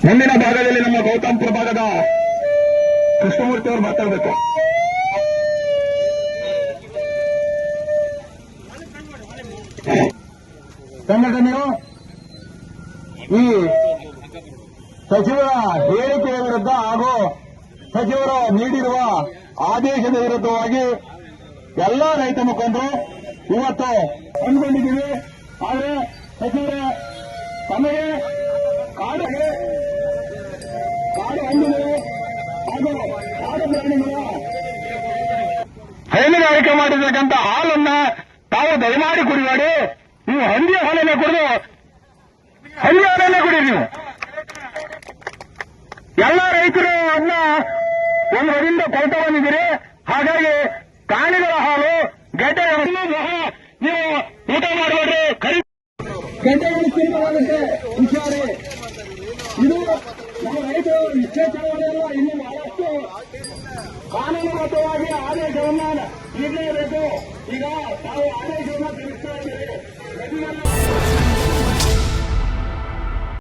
ಮುಂದಿನ ಭಾಗದಲ್ಲಿ ನಮ್ಮ ಗೌತಮ್ಪುರ ಭಾಗದ ಕೃಷ್ಣಮೂರ್ತಿ ಅವರು ಮಾತಾಡಬೇಕು. ಸಂಘಟನೆಯು ಈ ಸಚಿವರ ಹೇಳಿಕೆಯ ವಿರುದ್ಧ ಹಾಗೂ ಸಚಿವರು ನೀಡಿರುವ ಆದೇಶದ ವಿರುದ್ಧವಾಗಿ ಎಲ್ಲ ರೈತ ಮುಖಂಡರು ಇವತ್ತು ಹಮ್ಮಿಕೊಂಡಿದ್ದೀವಿ. ಆದರೆ ಸಚಿವರ ತಮಗೆ ಕಾಡು ಹಂದಿಗಳು ಹಾಗೂ ಕಾಡು ಪ್ರಾಣಿಗಳ ಹೈನುಗಾರಿಕೆ ಮಾಡಿರ್ತಕ್ಕಂಥ ಹಾಲನ್ನ ತಾವು ದಯಮಾಡಿ ಕುಡಿಬೇಡಿ. ನೀವು ಹಂದಿಯ ಹಾಲನ್ನೇ ಕುಡಿದು ಹಂದಿಯ ಹಾಲನ್ನೇ ಕುಡಿ. ನೀವು ಎಲ್ಲ ರೈತರು ಅದನ್ನ ಒಂದು ವರಿಂದ ಕೊಳ್ತಾ ಬಂದಿದ್ದೀರಿ. ಹಾಗಾಗಿ ಪ್ರಾಣಿಗಳ ಹಾಲು ಗೆಡ್ಡೆಗಳನ್ನು ಸಹ ನೀವು ಊಟ ಮಾಡಬೇಡ್ರಿ. ಗೆಡ್ಡೆಗಳು ತೀವ್ರವಾಗುತ್ತೆ, ಹುಷಾರಿ. ಇದು ನಮ್ಮ ರೈತರು ಇಷ್ಟೇ ಚಳವಳಿಯಲ್ಲ, ಇನ್ನು ಬಹಳಷ್ಟು ಕಾನೂನುಬದ್ಧವಾಗಿ ಆದೇಶವನ್ನ ನೀಡಲೇಬೇಕು. ಈಗ ತಾವು ಆದೇಶವನ್ನು ತಿಳಿಸ್ತಾ ಇದ್ದೀರಿ.